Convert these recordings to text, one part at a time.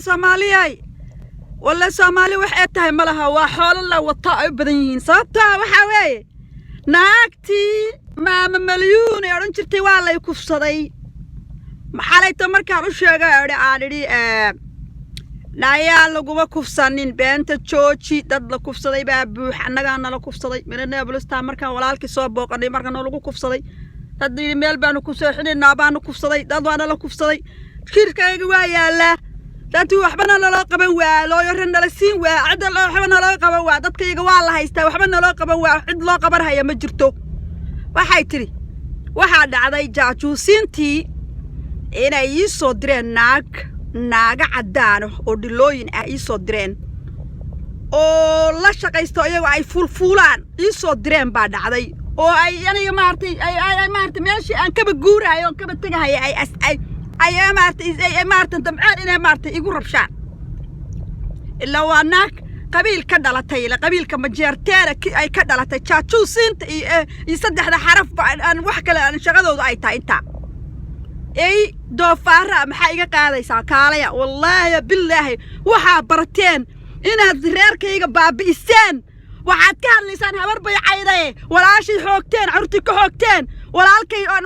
Soomaaliya walla Soomaali wax ay tahay malaha waa xoolo la wata ay badan yihiin sababtoo waxa weeye naagtii maama malyuun ee oran jirtay waa la kufsaday maxalayto markaan u sheegay aan idhi naayaa laguma kufsanin beenta jooji dad la kufsaday baa buux annagaana la kufsaday meelna bulistaa markaan walaalkii soo booqanay markaan lagu kufsaday dad meel baanu ku soo xidhnaa baanu kufsaday dad waana la kufsaday shirkayga waa yaala dad waxbana loo qaban waa loo yarna la siin waa cid loo waxbana loo qaban waa dadkayga waa la haystaa waxbana loo qaban waa cid loo qaban haya ma jirto waxay tiri waxa dhacday jaajuusintii inay ii soo direen naaga cadaan oo dhilooyin ah ii soo direen oo la shaqaysto iyagu ay fulfulaan ii soo direen baa dhacday oo ay aniga maartay ay maartay meeshii aan kaba guuraayo kaba tagay ay maartay damcaan inay maartay igu rabshaan ilaa waa naag qabiil ka dhalatay la qabiilka majeerteera ay ka dhalatay jaajuusinta iyo saddexda xaraf aan wax kale aan shaqadoodu ay tahay inta ay doofaara maxay iga qaadaysaa kaalaya wallaahi billaahi waxa barateen inaad reerkayga baabi'iseen waxaad ka hadlaysaan habar bay cayday walaashii xoogteen carruurtii ka xoogteen walaalkay oo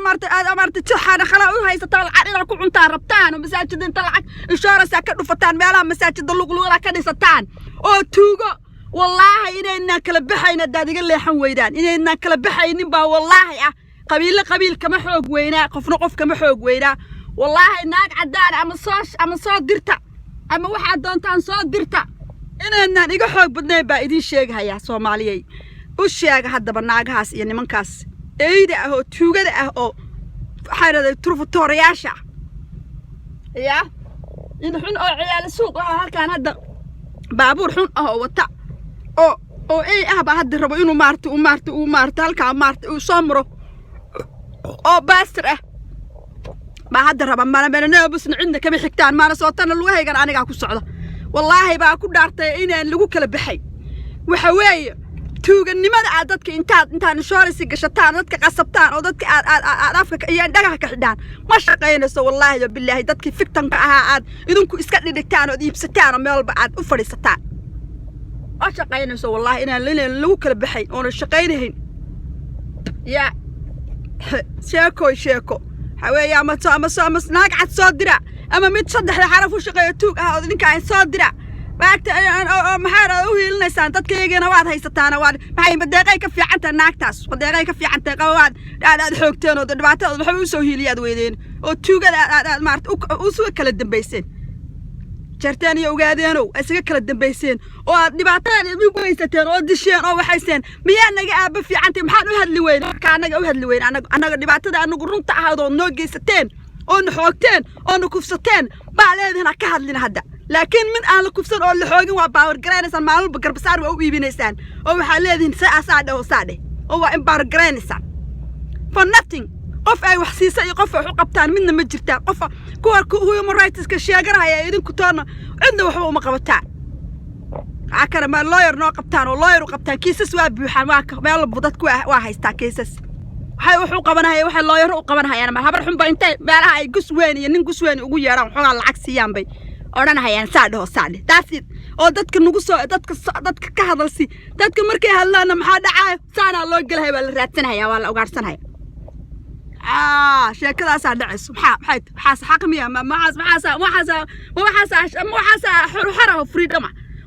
amartay saxana khala u haysataan lacag inaad ku cuntaan rabtaan masaajid inta lacag insurance ka dhufataan meelaha masaajidda luqluqda ka dhisataan oo tuugo wallaahi inayna kala baxayna daadiga leexan weydaan inayna kala baxaynin baa wallaahi qabiil kama xoog weynaa qofna qof kama xoog weynaa wallaahi naag cadaan ama soo dirta ama waxa doontaan soo dirta inayna iga xoog badnay baa idin sheegaya Soomaaliyay u sheeg haddaba naagahaas iyo nimankaas eeyda ah oo tuugada ah oo xaraday turfutooriyaasha ya in xun oo ciyaal suuq ah halkaan hadda baabuur xun ah wata oo ay ah ba hadda rabo inuu maarto halkaan uu soo maro oo baasir ah ma hadda raba mana busna cidna kama xigtaan maana soo tan lagu haygan aniga ku socda wallaahi baa ku dhaartay inaan lagu kala baxay waxa weeye tuuganimada aad dadka intaan insurance gashataan dadka qasabtaan oo dadka aad afka iyo dhagaha ka xidhaan ma shaqeynayso wallaahi billaahi dadkii fiktanka ahaa aad idinku iska dhigtaan oo iibsataan meelba aad u fadhiisataan ma shaqeynayso wallaahi inaan lagu kala baxay oo shaqeynayn ya sheeko haweeya ama naag cad soo dira ama mid saddexda xaraf u shaqeeyo tuug ah oo ninka ay soo dira baagta maxaa u hiilinaysaan dadkaygana waad haysataan waad maxay badeeqay ka fiicantaa naagtaas badeeqay ka fiicantaa qawaad aad xoogteen oo dhibaatada waxa u soo hiiliyaad weydeen oo tuugada aad maarta u soo kala dambeyseen jartaan iyo ogaadeenoo isaga kala dambeyseen oo aad dhibaatada ugu haysateen oo disheen oo waxayseen miyaa naga aaba fiicantay maxaan u hadli weyn ka anaga u hadli weyn anaga dhibaatada anagu runta ahaadoo noo geysateen oo xoogteen oo kufsateen baa leedina ka hadlina hadda laakiin min aan la kufsan oo la xoogin waa power garaynaysan maalmo garbasaar waa u iibinaysaan oo waxa leedin saade oo waa in power garaynaysan for nothing qof ay wax siisa iyo qof wax u qabtaan midna ma jirtaa qof kuwa human rights ka sheeganaya idinku toona cidna waxba uma qabataan akana ma lawyer noo qabtaan oo lawyer u qabtaan kiisas waa buuxaan waa meel dadku waa haystaa kiisas waxay wax u qabanayaan waxay lawyer u qabanayaan ma habar xun ba intay meelaha ay gusween iyo nin gusween ugu yeeraan xogaa lacag siiyaan bay oranayaan saade taasi oo dadka nagu soo dadka ka hadalsi dadka markay hadlaana maxaa dhacay saana loo galay baa la raadsanayaa waa la ugaarsanaya sheekadaas dhacayso maxaa xaqmiya maxaa xoro freedom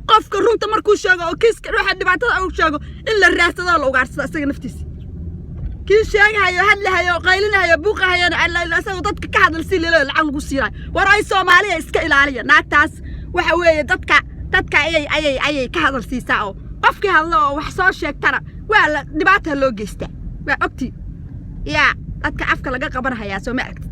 qofka runta markuu sheego oo kiiska waxa dhibaatada uu sheego in la raadsado la ugaarsado isaga naftiisa kii sheegayo hadlahayo qaylinayo buuqahayo asagoo dadka ka hadalsi lacag lagu siiray war ay Soomaaliya iska ilaaliya naagtaas waxa weeye dadka ayay ka hadalsiisaa oo qofkii hadlo oo wax soo sheegtana waa la dhibaato loo geystaa waa ogti ya dadka afka laga qaban hayaa soo ma aragtid